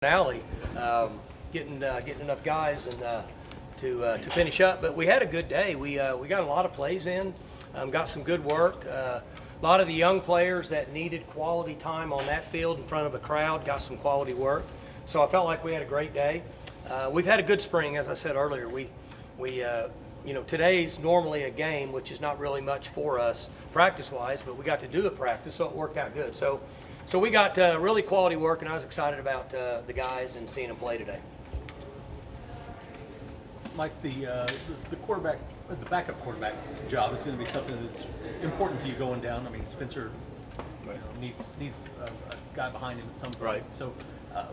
alley, getting enough guys and to finish up. But we had a good day. We got a lot of plays in, got some good work. A lot of the young players that needed quality time on that field in front of a crowd got some quality work. So I felt like we had a great day. We've had a good spring, as I said earlier. Today's normally a game, which is not really much for us practice-wise, but we got to do the practice, so it worked out good. So we got really quality work, and I was excited about the guys and seeing them play today. Mike, the quarterback, the backup quarterback job is going to be something that's important to you going down. I mean, Spencer needs a guy behind him at some point. Right. So,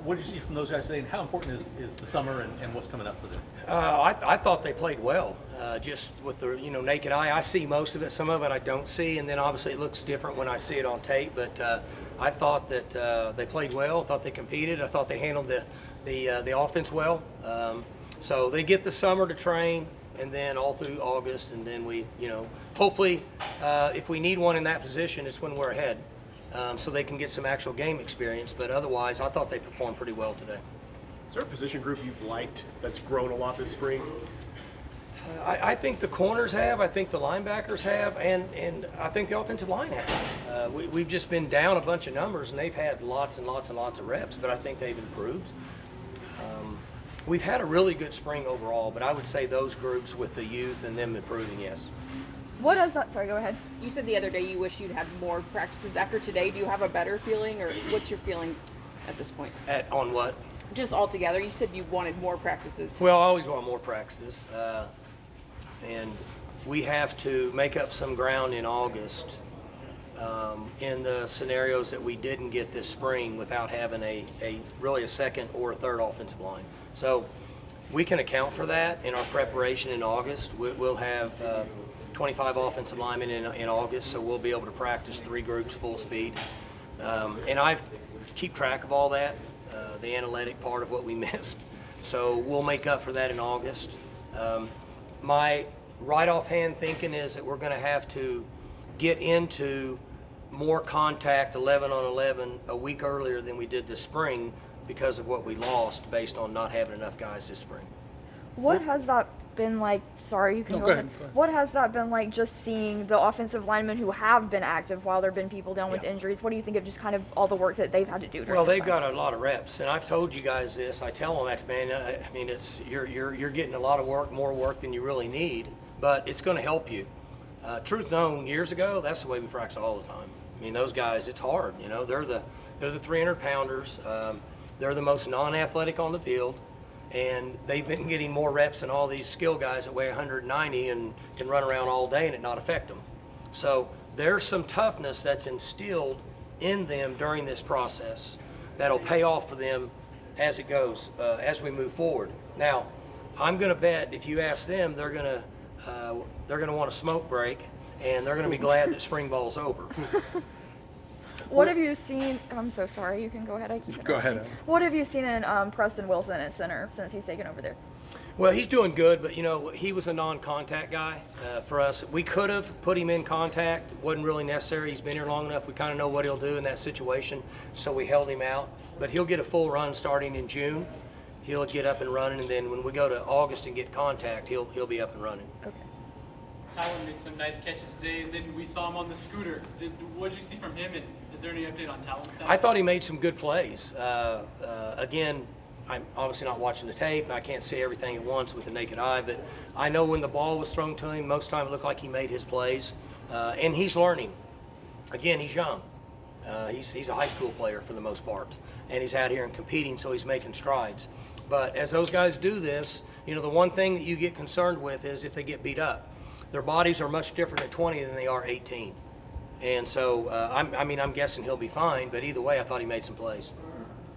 what did you see from those guys today, and how important is the summer and what's coming up for them? I thought they played well. Just with the naked eye, I see most of it. Some of it I don't see, and then obviously it looks different when I see it on tape. But I thought that they played well. I thought they competed. I thought they handled the offense well. So they get the summer to train, and then all through August, and then we, hopefully, if we need one in that position, it's when we're ahead, so they can get some actual game experience. But otherwise, I thought they performed pretty well today. Is there a position group you've liked that's grown a lot this spring? I think the corners have, I think the linebackers have, and I think the offensive line has. We've just been down a bunch of numbers, and they've had lots and lots and lots of reps, but I think they've improved. We've had a really good spring overall, but I would say those groups with the youth and them improving, yes. What does that, sorry, go ahead. You said the other day you wish you'd had more practices. After today, do you have a better feeling, or what's your feeling at this point? On what? Just altogether, you said you wanted more practices. Well, I always want more practices, and we have to make up some ground in August in the scenarios that we didn't get this spring without having really a second or a third offensive line. So we can account for that in our preparation in August. We'll have 25 offensive linemen in August, so we'll be able to practice 3 groups full speed. And I keep track of all that, the analytic part of what we missed. So we'll make up for that in August. My right offhand thinking is that we're going to have to get into more contact 11 on 11 a week earlier than we did this spring because of what we lost based on not having enough guys this spring. What has that been like? Sorry, you can go ahead. What has that been like, just seeing the offensive linemen who have been active while there have been people down with injuries? What do you think of just kind of all the work that they've had to do? Well, they've got a lot of reps, and I've told you guys this. I tell them that, man. I mean, it's you're getting a lot of work, more work than you really need, but it's going to help you. Truth known, years ago, that's the way we practice all the time. I mean, those guys, it's hard. They're the 300-pounders. They're the most non-athletic on the field, and they've been getting more reps than all these skill guys that weigh 190 and can run around all day and it not affect them. So there's some toughness that's instilled in them during this process that'll pay off for them as it goes, as we move forward. Now, I'm going to bet if you ask them, they're going to want a smoke break, and they're going to be glad that spring ball's over. What have you seen? I'm so sorry. You can go ahead. Go ahead. What have you seen in Preston Wilson at center since he's taken over there? Well, he's doing good, but he was a non-contact guy for us. We could have put him in contact. It wasn't really necessary. He's been here long enough. We kind of know what he'll do in that situation, so we held him out. But he'll get a full run starting in June. He'll get up and running, and then when we go to August and get contact, he'll be up and running. Okay. Tyler made some nice catches today, and then we saw him on the scooter. What did you see from him, and is there any update on Talon's status? I thought he made some good plays. Again, I'm obviously not watching the tape, and I can't see everything at once with the naked eye, but I know when the ball was thrown to him, most of the time it looked like he made his plays, and he's learning. Again, he's young. He's a high school player for the most part, and he's out here and competing, so he's making strides. But as those guys do this, the one thing that you get concerned with is if they get beat up. Their bodies are much different at 20 than they are 18. And so, I'm guessing he'll be fine, but either way, I thought he made some plays.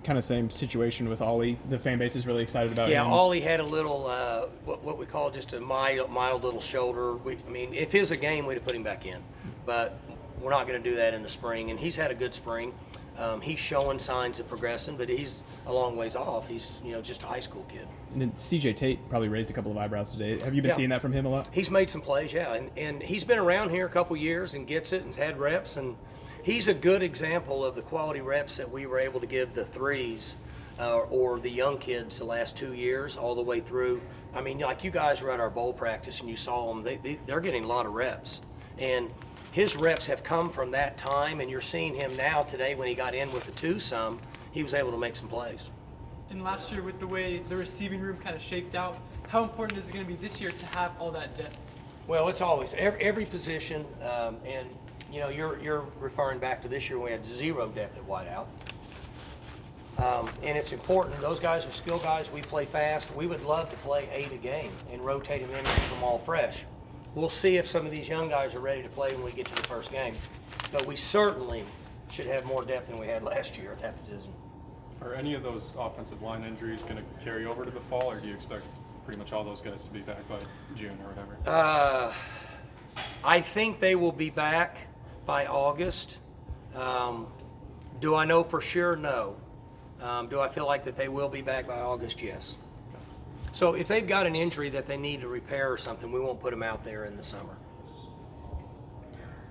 Kind of same situation with Ollie. The fan base is really excited about him. Yeah, Ollie had a little, what we call just a mild little shoulder. If his a game, we'd have put him back in. But we're not going to do that in the spring, and he's had a good spring. He's showing signs of progressing, but he's a long ways off. He's just a high school kid. And then CJ Tate probably raised a couple of eyebrows today. Have you been seeing that from him a lot? He's made some plays, yeah, and he's been around here a couple years and gets it and's had reps, and he's a good example of the quality reps that we were able to give the threes or the young kids the last 2 years all the way through. I mean, like you guys were at our bowl practice and you saw them, they're getting a lot of reps. And his reps have come from that time, and you're seeing him now today when he got in with the twosome, he was able to make some plays. And last year, with the way the receiving room kind of shaped out, how important is it going to be this year to have all that depth? Well, it's always every position, and you know you're referring back to this year when we had 0 depth at wideout, and it's important. Those guys are skill guys. We play fast. We would love to play 8 a game and rotate them in and keep them all fresh. We'll see if some of these young guys are ready to play when we get to the first game, but we certainly should have more depth than we had last year at that position. Are any of those offensive line injuries going to carry over to the fall, or do you expect pretty much all those guys to be back by June or whatever? I think they will be back by August. Do I know for sure? No. Do I feel like that they will be back by August? Yes. So if they've got an injury that they need to repair or something, we won't put them out there in the summer.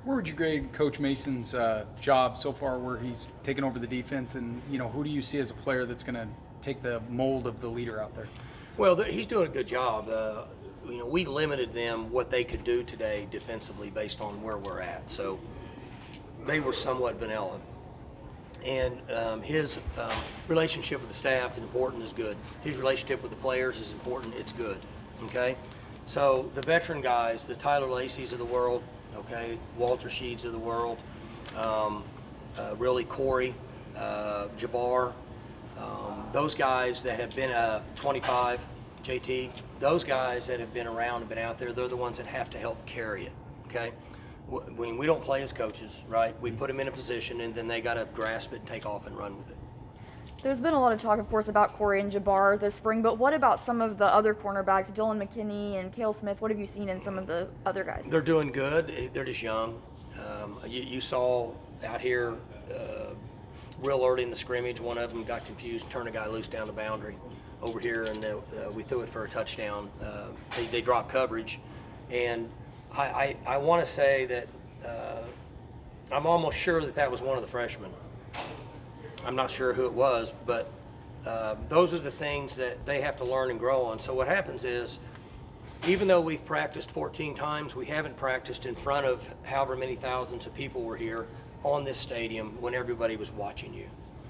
Where would you grade Coach Mason's job so far, where he's taken over the defense, and who do you see as a player that's going to take the mold of the leader out there? Well, he's doing a good job. We limited them what they could do today defensively based on where we're at. So they were somewhat vanilla. And his relationship with the staff is important, is good. His relationship with the players is important, it's good. Okay? So the veteran guys, the Tyler Lacey's of the world, okay, Walter Sheeds of the world, really Corey, Jabbar, those guys that have been 25, JT, those guys that have been around and been out there, they're the ones that have to help carry it, okay? We don't play as coaches, right? We put them in a position and then they got to grasp it and take off and run with it. There's been a lot of talk, of course, about Corey and Jabbar this spring, but what about some of the other cornerbacks, Dylan McKinney and Cale Smith? What have you seen in some of the other guys? They're doing good. They're just young. You saw out here real early in the scrimmage, one of them got confused, turned a guy loose down the boundary over here, and we threw it for a touchdown. They dropped coverage, and I want to say that I'm almost sure that was one of the freshmen. I'm not sure who it was, but those are the things that they have to learn and grow on. So what happens is, even though we've practiced 14 times, we haven't practiced in front of however many thousands of people were here on this stadium when everybody was watching you.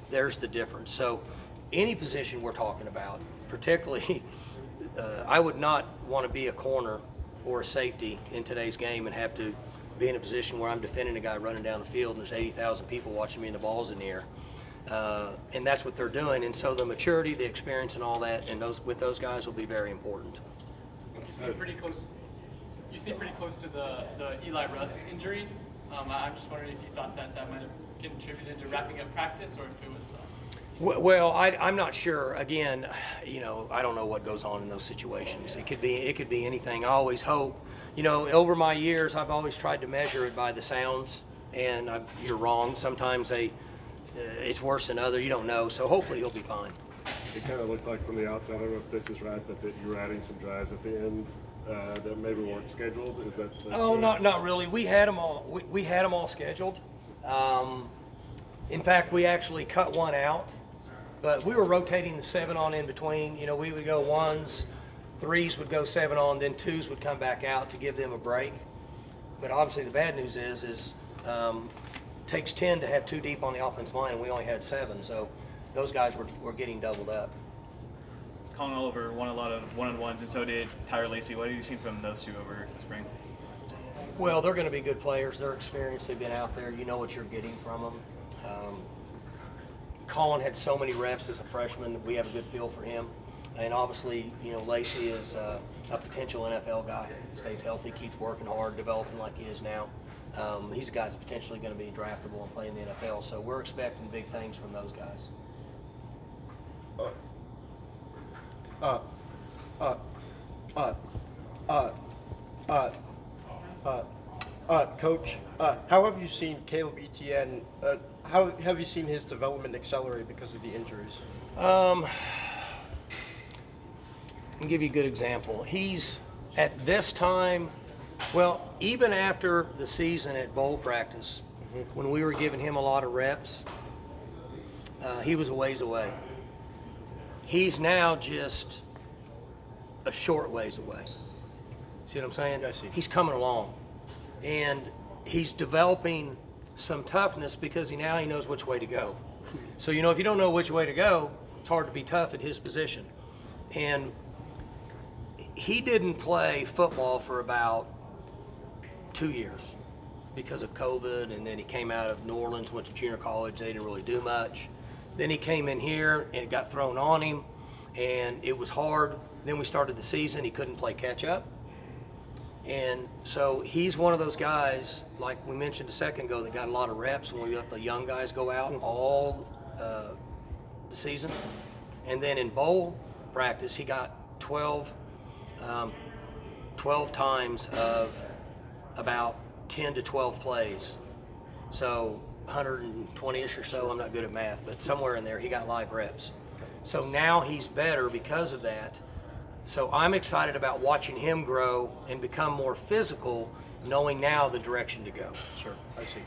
There's the difference. So any position we're talking about, particularly, I would not want to be a corner or a safety in today's game and have to be in a position where I'm defending a guy running down the field and there's 80,000 people watching me and the ball's in the air. And that's what they're doing. And so the maturity, the experience and all that, and with those guys will be very important. You seem pretty close. You seem pretty close to the Eli Russ injury. I'm just wondering if you thought that might have contributed to wrapping up practice, or if it was. Well, I'm not sure. Again, I don't know what goes on in those situations. It could be anything. I always hope. Over my years, I've always tried to measure it by the sounds, and you're wrong. Sometimes it's worse than other. You don't know. So hopefully he'll be fine. It kind of looked like from the outside, I don't know if this is right, but that you were adding some drives at the end that maybe weren't scheduled. Is that? Oh, not really. We had them all. We had them all scheduled. In fact, we actually cut one out, but we were rotating the 7 on in between. We would go 1s, 3s would go 7 on, then 2s would come back out to give them a break. But obviously, the bad news is takes 10 to have 2 deep on the offensive line, and we only had 7. So those guys were getting doubled up. Colin Oliver won a lot of one-on-ones, and so did Tyler Lacey. What have you seen from those two over the spring? Well, they're going to be good players. They're experienced. They've been out there. You know what you're getting from them. Colin had so many reps as a freshman. We have a good feel for him. And obviously, Lacey is a potential NFL guy. Stays healthy, keeps working hard, developing like he is now. He's a guy that's potentially going to be draftable and play in the NFL. So we're expecting big things from those guys. Coach, how have you seen Caleb Etienne? How have you seen his development accelerate because of the injuries? I'll give you a good example. He's at this time, well, even after the season at bowl practice, when we were giving him a lot of reps, he was a ways away. He's now just a short ways away. See what I'm saying? I see. He's coming along, and he's developing some toughness because he knows which way to go. So if you don't know which way to go, it's hard to be tough at his position. And he didn't play football for about 2 years because of COVID, and then he came out of New Orleans, went to junior college. They didn't really do much. Then he came in here, and it got thrown on him, and it was hard. Then we started the season. He couldn't play catch up. And so he's one of those guys, like we mentioned a second ago, that got a lot of reps when we let the young guys go out all the season. And then in bowl practice, he got 12 times of about 10 to 12 plays. So 120-ish or so, I'm not good at math, but somewhere in there he got live reps. So now he's better because of that. So I'm excited about watching him grow and become more physical, knowing now the direction to go. Sure, I see.